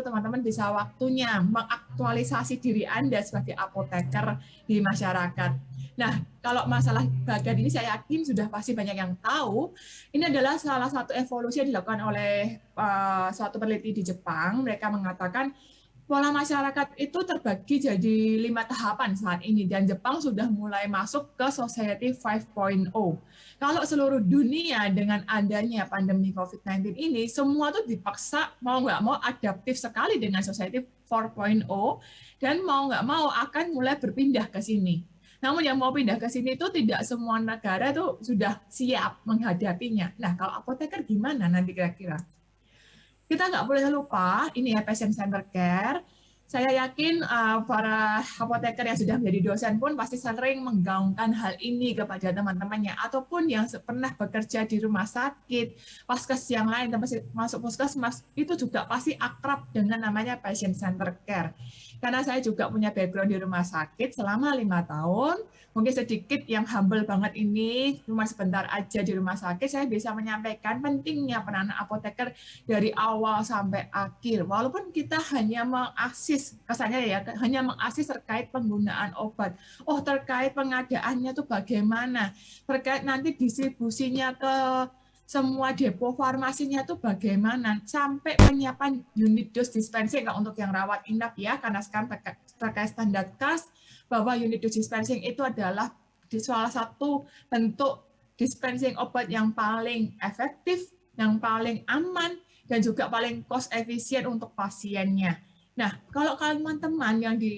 teman-teman bisa waktunya mengaktualisasi diri Anda sebagai apoteker di masyarakat. Nah, kalau masalah bagan ini saya yakin sudah pasti banyak yang tahu. Ini adalah salah satu evolusi yang dilakukan oleh suatu peneliti di Jepang. Mereka mengatakan pola masyarakat itu terbagi jadi 5 tahapan saat ini, dan Jepang sudah mulai masuk ke Society 5.0. Kalau seluruh dunia dengan adanya pandemi COVID-19 ini, semua tuh dipaksa mau nggak mau adaptif sekali dengan Society 4.0, dan mau nggak mau akan mulai berpindah ke sini. Namun yang mau pindah ke sini itu tidak semua negara tuh sudah siap menghadapinya. Nah, kalau apoteker gimana nanti kira-kira? Kita nggak boleh lupa, ini ya patient center care. Saya yakin para apoteker yang sudah menjadi dosen pun pasti sering menggaungkan hal ini kepada teman-temannya, ataupun yang pernah bekerja di rumah sakit, vaskes yang lain, masuk puskesmas, itu juga pasti akrab dengan namanya patient center care. Karena saya juga punya background di rumah sakit selama 5 tahun, mungkin sedikit yang humble banget ini, cuma sebentar aja di rumah sakit, saya bisa menyampaikan pentingnya peranan apoteker dari awal sampai akhir. Walaupun kita hanya mengakses, kesannya ya, hanya mengakses terkait penggunaan obat. Oh, terkait pengadaannya tuh bagaimana? Terkait nanti distribusinya ke semua depo farmasinya tuh bagaimana, sampai penyiapan unit dose dispensing untuk yang rawat inap ya, karena sekarang terkait standar KAS bahwa unit dose dispensing itu adalah di salah satu bentuk dispensing obat yang paling efektif, yang paling aman, dan juga paling cost efisien untuk pasiennya. Nah, kalau teman-teman yang di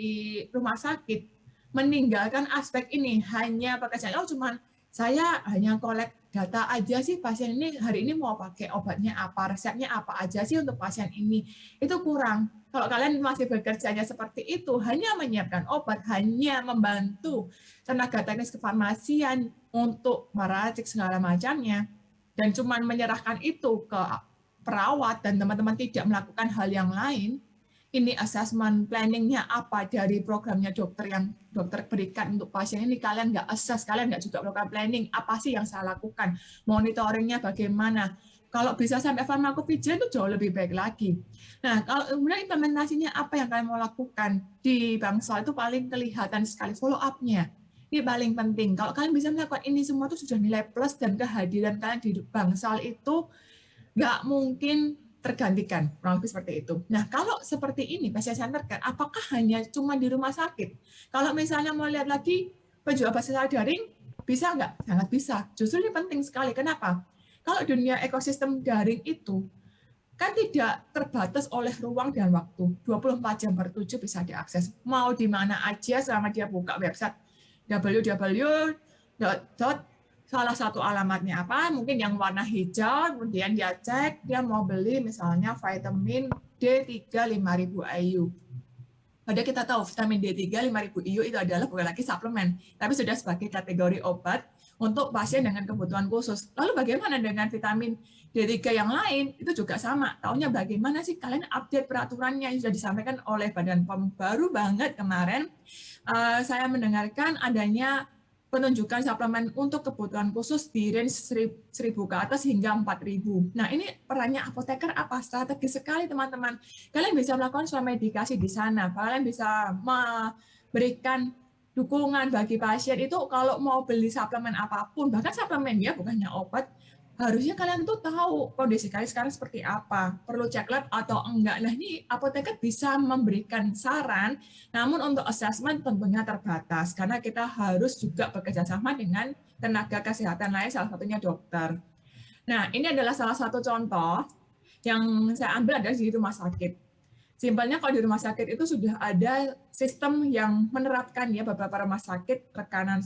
rumah sakit meninggalkan aspek ini, hanya pekerjaan, oh cuman saya hanya kolek data aja sih, pasien ini hari ini mau pakai obatnya apa, resepnya apa aja sih untuk pasien ini, itu kurang. Kalau kalian masih bekerjanya seperti itu, hanya menyiapkan obat, hanya membantu tenaga teknis kefarmasian untuk meracik segala macamnya, dan cuma menyerahkan itu ke perawat dan teman-teman tidak melakukan hal yang lain, ini assessment planningnya apa dari programnya dokter yang dokter berikan untuk pasien ini, kalian nggak assess, kalian nggak juga melakukan planning, apa sih yang saya lakukan, monitoringnya bagaimana, kalau bisa sampai farmakovigilan itu jauh lebih baik lagi. Nah, kalau kemudian implementasinya apa yang kalian mau lakukan di Bangsal itu paling kelihatan sekali, follow up-nya. Ini paling penting. Kalau kalian bisa melakukan ini semua itu sudah nilai plus, dan kehadiran kalian di Bangsal itu nggak mungkin tergantikan, kurang lebih seperti itu. Nah, kalau seperti ini, patient center care, apakah hanya cuma di rumah sakit? Kalau misalnya mau lihat lagi penjual secara daring, bisa nggak? Sangat bisa. Justru ini penting sekali. Kenapa? Kalau dunia ekosistem daring itu kan tidak terbatas oleh ruang dan waktu. 24 jam per 7 bisa diakses. Mau di mana aja selama dia buka website www. Salah satu alamatnya apa, mungkin yang warna hijau, kemudian dia cek, dia mau beli misalnya vitamin D3 5000 IU. Padahal kita tahu vitamin D3 5000 IU itu adalah bukan lagi suplemen, tapi sudah sebagai kategori obat untuk pasien dengan kebutuhan khusus. Lalu bagaimana dengan vitamin D3 yang lain? Itu juga sama. Taunya bagaimana sih kalian update peraturannya yang sudah disampaikan oleh Badan POM baru banget kemarin. Saya mendengarkan adanya penunjukan suplemen untuk kebutuhan khusus di range 1.000 ke atas hingga 4.000. Nah, ini perannya apoteker apa? Strategi sekali, teman-teman. Kalian bisa melakukan swamedikasi di sana. Kalian bisa memberikan dukungan bagi pasien itu kalau mau beli suplemen apapun, bahkan suplemen ya, bukannya obat, harusnya kalian tuh tahu kondisi kalian sekarang seperti apa, perlu cek lab atau enggak. Nah, ini apoteker bisa memberikan saran, namun untuk assessment tentunya terbatas, karena kita harus juga bekerja sama dengan tenaga kesehatan lain, salah satunya dokter. Nah, ini adalah salah satu contoh yang saya ambil adalah di rumah sakit. Simpelnya kalau di rumah sakit itu sudah ada sistem yang menerapkan ya, beberapa rumah sakit, rekan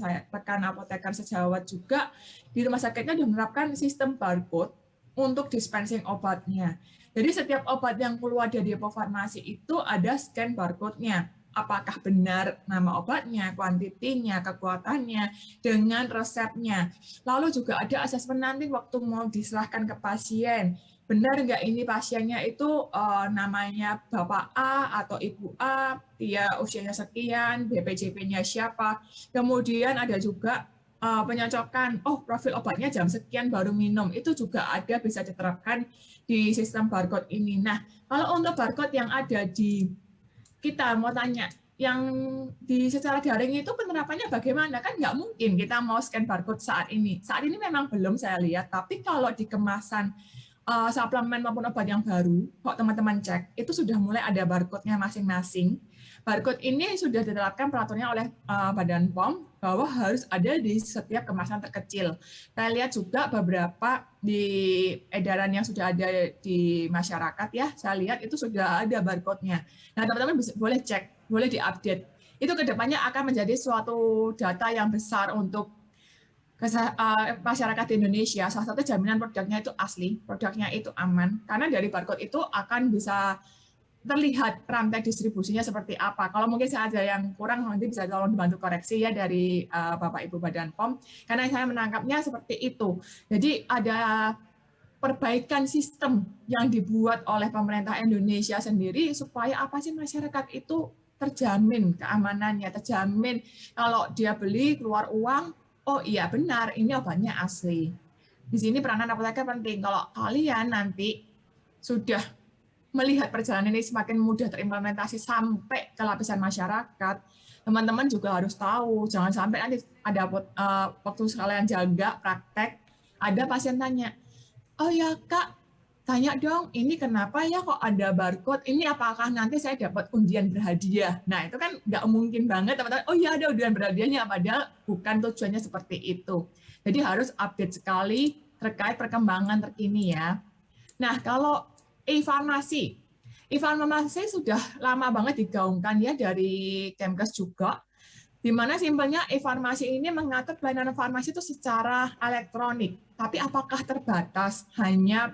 apoteker sejawat juga di rumah sakitnya sudah menerapkan sistem barcode untuk dispensing obatnya. Jadi setiap obat yang keluar dari depo farmasi itu ada scan barcode-nya. Apakah benar nama obatnya, kuantitinya, kekuatannya, dengan resepnya. Lalu juga ada asesmen nanti waktu mau diserahkan ke pasien. Benar nggak ini pasiennya itu namanya Bapak A atau Ibu A, dia usianya sekian, BPJP-nya siapa. Kemudian ada juga penyocokan, oh profil obatnya jam sekian baru minum, itu juga ada bisa diterapkan di sistem barcode ini. Nah, kalau untuk barcode yang ada di kita mau tanya, yang di secara daring itu penerapannya bagaimana? Kan nggak mungkin kita mau scan barcode saat ini. Saat ini memang belum saya lihat, tapi kalau di kemasan suplemen maupun obat yang baru, kok teman-teman cek, itu sudah mulai ada barcode-nya masing-masing. Barcode ini sudah diterapkan peraturannya oleh Badan POM bahwa harus ada di setiap kemasan terkecil. Saya lihat juga beberapa di edaran yang sudah ada di masyarakat ya, saya lihat itu sudah ada barcode-nya. Nah, teman-teman boleh cek, boleh diupdate. Itu kedepannya akan menjadi suatu data yang besar untuk masyarakat di Indonesia. Salah satu jaminan produknya itu asli, produknya itu aman, karena dari barcode itu akan bisa terlihat rantai distribusinya seperti apa. Kalau mungkin saya ada yang kurang, nanti bisa tolong dibantu koreksi ya dari Bapak Ibu Badan POM, karena saya menangkapnya seperti itu. Jadi ada perbaikan sistem yang dibuat oleh pemerintah Indonesia sendiri supaya apa sih masyarakat itu terjamin keamanannya, terjamin kalau dia beli keluar uang, oh iya benar ini obatnya asli. Di sini peranan apoteker penting. Kalau kalian nanti sudah melihat perjalanan ini semakin mudah terimplementasi sampai ke lapisan masyarakat, teman-teman juga harus tahu, jangan sampai nanti ada waktu kalian jaga praktek, ada pasien tanya, oh ya Kak, tanya dong, ini kenapa ya kok ada barcode, ini apakah nanti saya dapat undian berhadiah? Nah itu kan nggak mungkin banget teman-teman, oh ya ada undian berhadiahnya, padahal bukan tujuannya seperti itu. Jadi harus update sekali terkait perkembangan terkini ya. Nah kalau e-farmasi. E-farmasi sudah lama banget digaungkan ya dari Kemkes juga, di mana simpelnya e-farmasi ini mengatur pelayanan farmasi itu secara elektronik. Tapi apakah terbatas hanya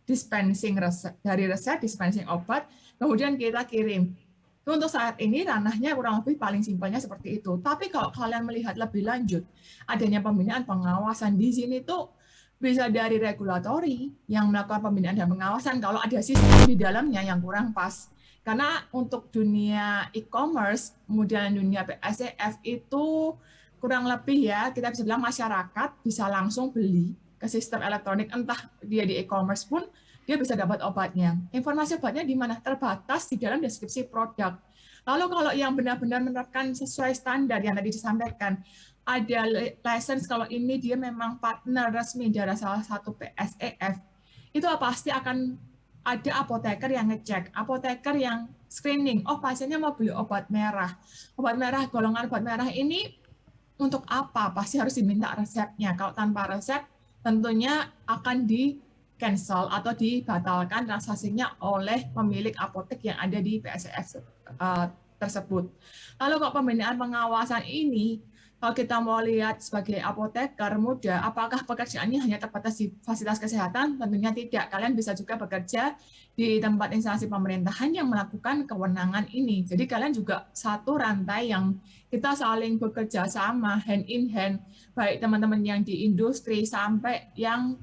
dispensing resep, dari resep, dispensing obat, kemudian kita kirim. Untuk saat ini ranahnya kurang lebih paling simpelnya seperti itu. Tapi kalau kalian melihat lebih lanjut, adanya pembinaan pengawasan di sini tuh bisa dari regulatori yang melakukan pembinaan dan pengawasan kalau ada sistem di dalamnya yang kurang pas. Karena untuk dunia e-commerce, kemudian dunia PSEF itu kurang lebih ya, kita bisa bilang masyarakat bisa langsung beli ke sistem elektronik, entah dia di e-commerce pun, dia bisa dapat obatnya. Informasi obatnya di mana? Terbatas di dalam deskripsi produk. Lalu kalau yang benar-benar menerapkan sesuai standar yang tadi disampaikan, ada license kalau ini dia memang partner resmi dari salah satu PSEF, itu pasti akan ada apoteker yang ngecek, apoteker yang screening, oh pasiennya mau beli obat merah, golongan obat merah ini untuk apa? Pasti harus diminta resepnya. Kalau tanpa resep, tentunya akan di cancel atau dibatalkan transaksinya oleh pemilik apotek yang ada di PSEF tersebut. Lalu kalau pembinaan pengawasan ini, kalau kita mau lihat sebagai apoteker muda, apakah pekerjaannya hanya terbatas di fasilitas kesehatan? Tentunya tidak. Kalian bisa juga bekerja di tempat instansi pemerintahan yang melakukan kewenangan ini. Jadi kalian juga satu rantai yang kita saling bekerja sama, hand in hand, baik teman-teman yang di industri sampai yang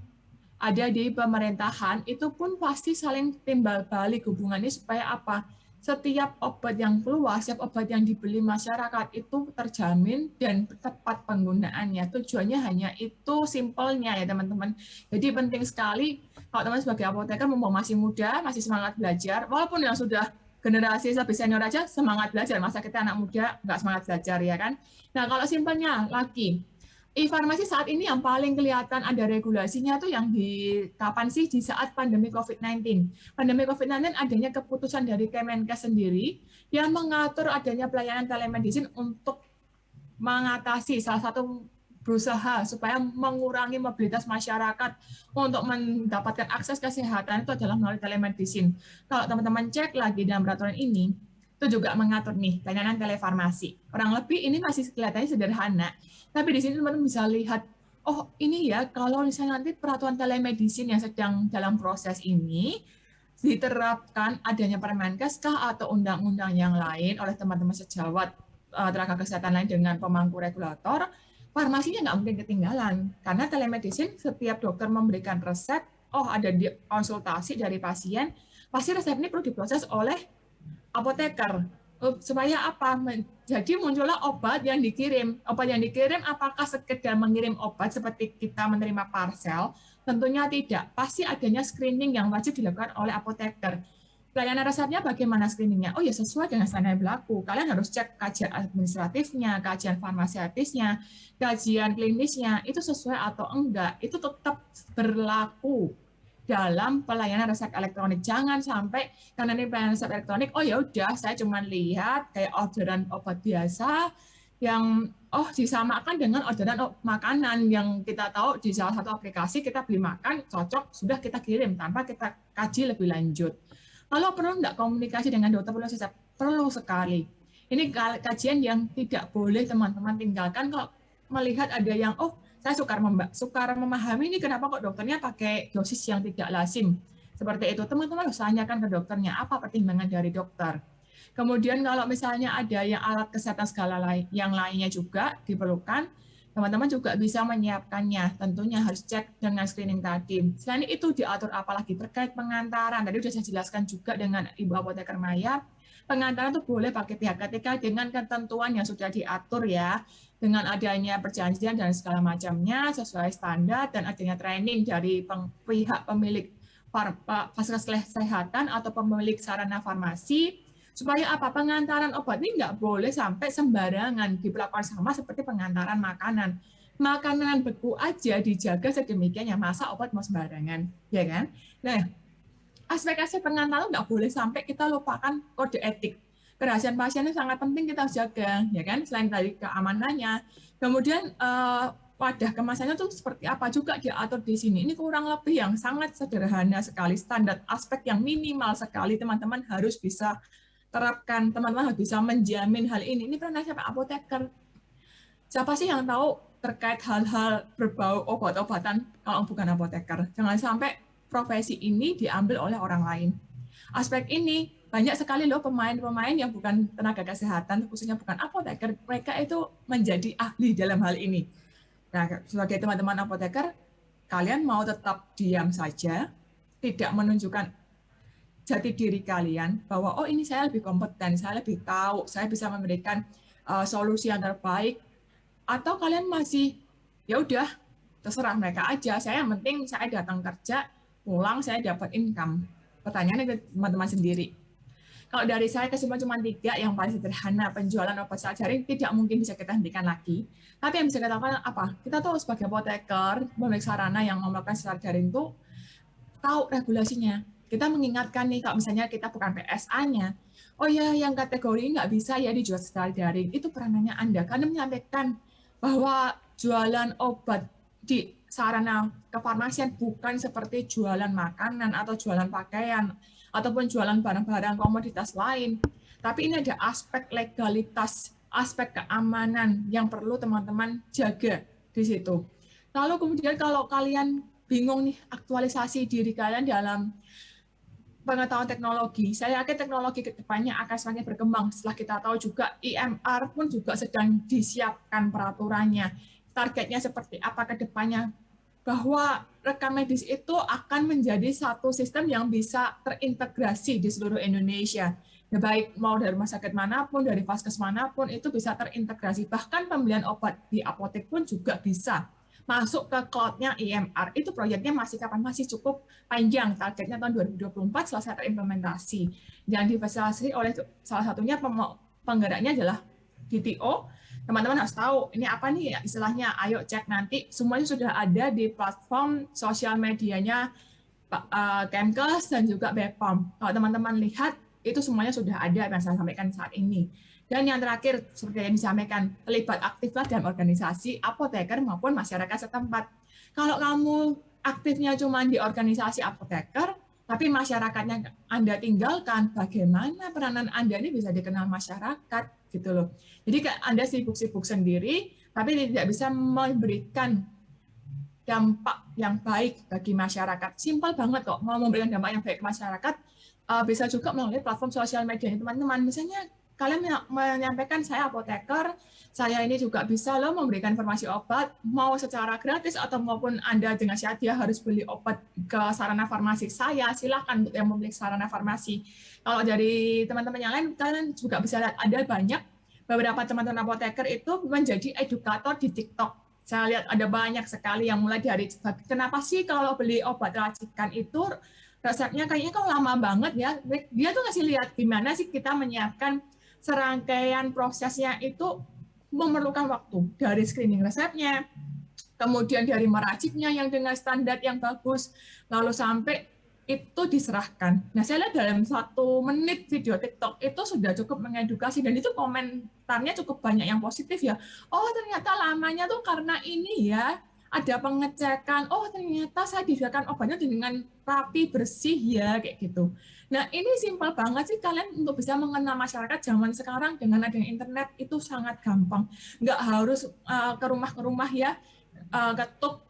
ada di pemerintahan, itu pun pasti saling timbal balik hubungannya supaya apa? Setiap obat yang keluar, setiap obat yang dibeli masyarakat itu terjamin dan tepat penggunaannya. Tujuannya hanya itu simpelnya ya teman-teman. Jadi penting sekali kalau teman sebagai apoteker masih muda, masih semangat belajar, walaupun yang sudah generasi lebih senior aja semangat belajar, masa kita anak muda nggak semangat belajar ya kan. Nah kalau simpelnya lagi, e-farmasi saat ini yang paling kelihatan ada regulasinya tuh yang di kapan sih di saat pandemi COVID-19. Pandemi COVID-19 adanya keputusan dari Kemenkes sendiri yang mengatur adanya pelayanan telemedicine untuk mengatasi salah satu berusaha supaya mengurangi mobilitas masyarakat untuk mendapatkan akses kesehatan itu adalah melalui telemedicine. Kalau teman-teman cek lagi dalam peraturan ini, itu juga mengatur nih layanan telefarmasi. Kurang lebih ini masih kelihatannya sederhana, tapi di sini teman-teman bisa lihat, oh ini ya kalau misalnya nanti peraturan telemedicine yang sedang dalam proses ini diterapkan adanya Permenkes kah atau undang-undang yang lain oleh teman-teman sejawat tenaga kesehatan lain dengan pemangku regulator, farmasinya nggak mungkin ketinggalan. Karena telemedicine setiap dokter memberikan resep, oh ada konsultasi dari pasien, pasti resep ini perlu diproses oleh apoteker. supaya apa? Jadi muncullah obat yang dikirim. Obat yang dikirim apakah sekedar mengirim obat seperti kita menerima parcel? Tentunya tidak. Pasti adanya screening yang wajib dilakukan oleh apoteker. Pelayanan resepnya bagaimana screeningnya? Oh ya, sesuai dengan standar yang berlaku. Kalian harus cek kajian administratifnya, kajian farmaseutisnya, kajian klinisnya, itu sesuai atau enggak. Itu tetap berlaku dalam pelayanan resep elektronik. Jangan sampai karena ini pelayanan resep elektronik, oh ya udah saya cuma lihat kayak orderan obat biasa yang disamakan dengan orderan makanan yang kita tahu di salah satu aplikasi kita beli makan cocok sudah kita kirim tanpa kita kaji lebih lanjut. Kalau perlu enggak komunikasi dengan dokter perlu resep? Perlu sekali. Ini kajian yang tidak boleh teman-teman tinggalkan kalau melihat ada yang saya sukar memahami ini kenapa kok dokternya pakai dosis yang tidak lazim. Seperti itu, teman-teman harus tanyakan ke dokternya apa pertimbangan dari dokter. Kemudian kalau misalnya ada yang alat kesehatan skala yang lainnya juga diperlukan, teman-teman juga bisa menyiapkannya. Tentunya harus cek dengan screening tadi. Selain itu diatur apalagi terkait pengantaran. Tadi sudah saya jelaskan juga dengan Ibu Apoteker Maya. Pengantaran itu boleh pakai pihak ketiga dengan ketentuan yang sudah diatur ya. Dengan adanya perjanjian dan segala macamnya sesuai standar dan adanya training dari pihak pemilik fasilitas kesehatan atau pemilik sarana farmasi supaya apa pengantaran obat ini nggak boleh sampai sembarangan diperlakukan sama seperti pengantaran makanan beku aja dijaga sedemikian ya masa obat mau sembarangan ya kan. Nah, aspek-aspek pengantaran nggak boleh sampai kita lupakan kode etik. Kerahasiaan pasiennya sangat penting kita harus jaga, ya kan? Selain dari keamanannya, kemudian wadah kemasannya tuh seperti apa juga diatur di sini. Ini kurang lebih yang sangat sederhana sekali, standar aspek yang minimal sekali teman-teman harus bisa terapkan, teman-teman harus bisa menjamin hal ini. Ini pernah siapa apoteker? Siapa sih yang tahu terkait hal-hal berbau obat-obatan kalau bukan apoteker? Jangan sampai profesi ini diambil oleh orang lain. Aspek ini banyak sekali loh pemain-pemain yang bukan tenaga kesehatan, khususnya bukan apoteker, mereka itu menjadi ahli dalam hal ini. Nah, sebagai teman-teman apoteker, kalian mau tetap diam saja, tidak menunjukkan jati diri kalian bahwa ini saya lebih kompeten, saya lebih tahu, saya bisa memberikan solusi yang terbaik, atau kalian masih ya udah terserah mereka aja, saya yang penting saya datang kerja, pulang saya dapat income. Pertanyaannya ke teman-teman sendiri. Kalau dari saya kesimpulan cuma 3 yang paling sederhana, penjualan obat secara daring tidak mungkin bisa kita hentikan lagi. Tapi yang bisa kita lakukan apa? Kita tahu sebagai apoteker, pemilik sarana yang melakukan secara daring itu tahu regulasinya. Kita mengingatkan nih kalau misalnya kita bukan PSA-nya, oh ya yang kategori ini nggak bisa ya dijual secara daring. Itu peranannya Anda. Karena menyampaikan bahwa jualan obat di sarana kefarmasian bukan seperti jualan makanan atau jualan pakaian ataupun jualan barang-barang komoditas lain. Tapi ini ada aspek legalitas, aspek keamanan yang perlu teman-teman jaga di situ. Lalu kemudian kalau kalian bingung nih aktualisasi diri kalian dalam pengetahuan teknologi, saya yakin teknologi ke depannya akan semakin berkembang. Setelah kita tahu juga IMR pun juga sedang disiapkan peraturannya. Targetnya seperti apa ke depannya, bahwa rekam medis itu akan menjadi satu sistem yang bisa terintegrasi di seluruh Indonesia. Ya, baik mau dari rumah sakit manapun, dari vaskes manapun, itu bisa terintegrasi. Bahkan pembelian obat di apotek pun juga bisa masuk ke cloud-nya IMR. Itu proyeknya masih kapan? Masih cukup panjang. Targetnya tahun 2024 selesai terimplementasi. Yang difasilitasi oleh salah satunya penggeraknya adalah DTO. Teman-teman harus tahu ini apa nih istilahnya, ayo cek nanti semuanya sudah ada di platform sosial medianya Kemkes dan juga BPOM. Kalau teman-teman lihat itu semuanya sudah ada yang saya sampaikan saat ini. Dan yang terakhir seperti yang disampaikan, terlibat aktiflah dalam organisasi apoteker maupun masyarakat setempat. Kalau kamu aktifnya cuma di organisasi apoteker tapi masyarakatnya Anda tinggalkan, bagaimana peranan Anda ini bisa dikenal masyarakat gitu loh. Jadi Anda sibuk-sibuk sendiri, tapi tidak bisa memberikan dampak yang baik bagi masyarakat. Simpel banget kok, mau memberikan dampak yang baik ke masyarakat, bisa juga melalui platform sosial media teman-teman. Misalnya kalian menyampaikan saya apoteker, saya ini juga bisa loh memberikan informasi obat, mau secara gratis atau maupun Anda dengan syarat dia harus beli obat ke sarana farmasi saya, silahkan untuk yang memiliki sarana farmasi. Kalau dari teman-teman yang lain, kalian juga bisa lihat ada banyak beberapa teman-teman apoteker itu menjadi edukator di TikTok. Saya lihat ada banyak sekali yang mulai dari kenapa sih kalau beli obat racikan itu resepnya kayaknya kok lama banget ya. Dia tuh ngasih lihat gimana sih kita menyiapkan serangkaian prosesnya itu memerlukan waktu dari screening resepnya, kemudian dari meraciknya yang dengan standar yang bagus, lalu sampai itu diserahkan. Nah, saya lihat dalam 1 menit video TikTok itu sudah cukup mengedukasi dan itu komentarnya cukup banyak yang positif ya. Oh, ternyata lamanya tuh karena ini ya, ada pengecekan. Oh, ternyata saya disediakan obatnya dengan rapi, bersih ya, kayak gitu. Nah, ini simpel banget sih kalian untuk bisa mengenal masyarakat zaman sekarang dengan adanya internet itu sangat gampang. Nggak harus ke rumah ya, ketuk,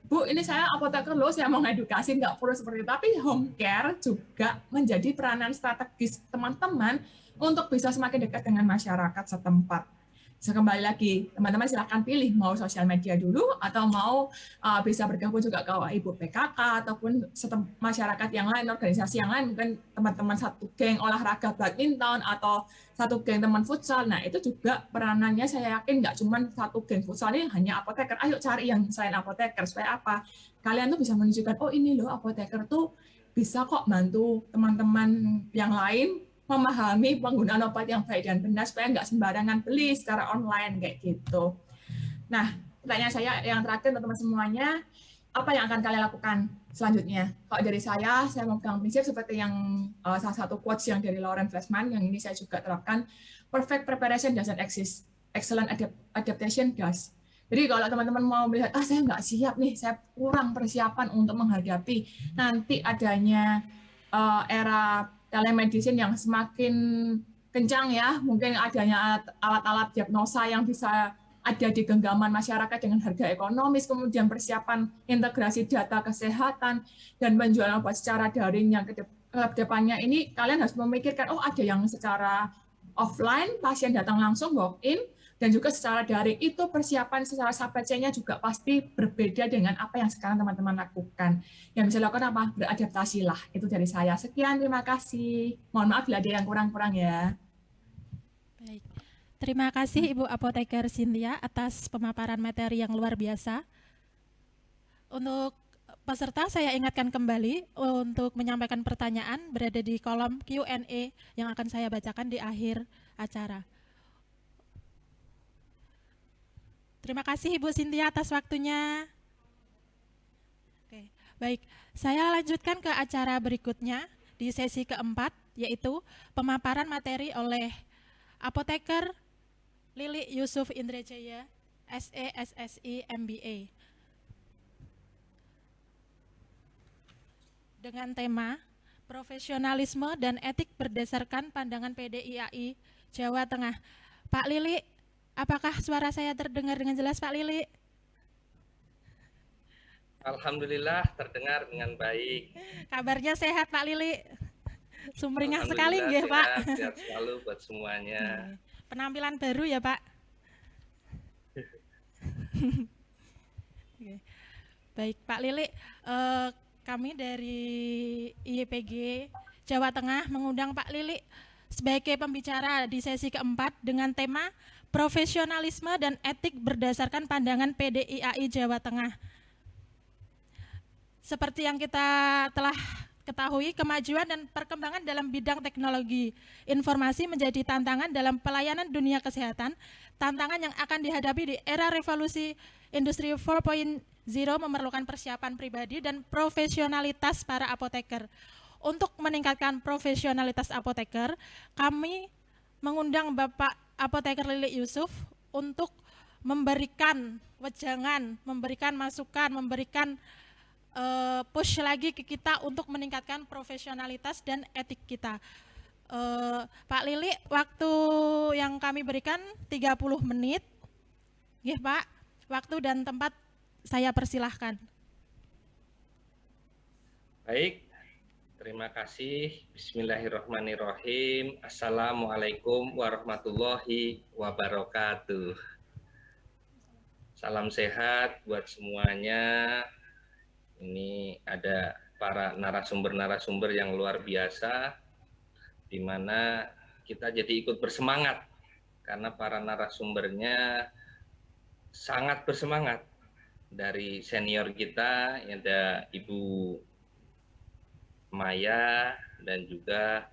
Bu, ini saya apoteker loh, saya mau ngedukasi, nggak perlu seperti itu. Tapi home care juga menjadi peranan strategis teman-teman untuk bisa semakin dekat dengan masyarakat setempat. Kembali lagi, teman-teman silahkan pilih mau sosial media dulu atau mau bisa bergabung juga ke Ibu PKK ataupun masyarakat yang lain, organisasi yang lain, mungkin teman-teman satu geng olahraga badminton atau satu geng teman futsal. Nah, itu juga peranannya saya yakin nggak cuma satu geng futsal ini hanya apoteker. Ayo cari yang selain apoteker supaya apa? Kalian tuh bisa menunjukkan, oh ini loh apoteker tuh bisa kok bantu teman-teman yang lain memahami penggunaan obat yang baik dan benar supaya nggak sembarangan beli secara online kayak gitu. Nah, pertanyaan saya yang terakhir teman-teman semuanya, apa yang akan kalian lakukan selanjutnya? Kalau dari saya mau pegang prinsip seperti yang salah satu quotes yang dari Lauren Fleshman, yang ini saya juga terapkan, perfect preparation doesn't exist, excellent adaptation does. Jadi kalau teman-teman mau melihat, saya nggak siap nih, saya kurang persiapan untuk menghadapi nanti adanya era telemedicine yang semakin kencang ya, mungkin adanya alat-alat diagnosa yang bisa ada di genggaman masyarakat dengan harga ekonomis, kemudian persiapan integrasi data kesehatan, dan penjualan obat secara daring yang ke depannya ini kalian harus memikirkan, ada yang secara offline, pasien datang langsung walk-in, dan juga secara daring itu persiapan secara supply chain-nya juga pasti berbeda dengan apa yang sekarang teman-teman lakukan. Yang bisa dilakukan apa? Beradaptasilah. Itu dari saya. Sekian, terima kasih. Mohon maaf bila ada yang kurang-kurang ya. Baik. Terima kasih Ibu Apoteker Cynthia atas pemaparan materi yang luar biasa. Untuk peserta saya ingatkan kembali untuk menyampaikan pertanyaan berada di kolom Q&A yang akan saya bacakan di akhir acara. Terima kasih Ibu Cynthia atas waktunya. Oke, baik. Saya lanjutkan ke acara berikutnya di sesi keempat, yaitu pemaparan materi oleh Apoteker Lili Yusuf Indrajaya, SE SSI MBA. Dengan tema profesionalisme dan etik berdasarkan pandangan PDIAI Jawa Tengah. Pak Lili, apakah suara saya terdengar dengan jelas, Pak Lili? Alhamdulillah terdengar dengan baik. Kabarnya sehat, Pak Lili? Sumringah sekali nggih, Pak. Sehat selalu buat semuanya. Penampilan baru ya, Pak. Baik, Pak Lili, kami dari IPG Jawa Tengah mengundang Pak Lili sebagai pembicara di sesi keempat dengan tema profesionalisme dan etik berdasarkan pandangan PDIAI Jawa Tengah. Seperti yang kita telah ketahui, kemajuan dan perkembangan dalam bidang teknologi informasi menjadi tantangan dalam pelayanan dunia kesehatan. Tantangan yang akan dihadapi di era revolusi industri 4.0 memerlukan persiapan pribadi dan profesionalitas para apoteker. Untuk meningkatkan profesionalitas apoteker, kami mengundang Bapak Apoteker Lili Yusuf untuk memberikan wejangan, memberikan masukan, memberikan push lagi ke kita untuk meningkatkan profesionalitas dan etik kita. Pak Lili, waktu yang kami berikan 30 menit. Nggih, Pak, waktu dan tempat saya persilahkan. Baik, Terima kasih. Bismillahirrahmanirrahim. Assalamualaikum warahmatullahi wabarakatuh. Salam sehat buat semuanya. Ini ada para narasumber-narasumber yang luar biasa, di mana kita jadi ikut bersemangat karena para narasumbernya sangat bersemangat. Dari senior kita ada Ibu Maya dan juga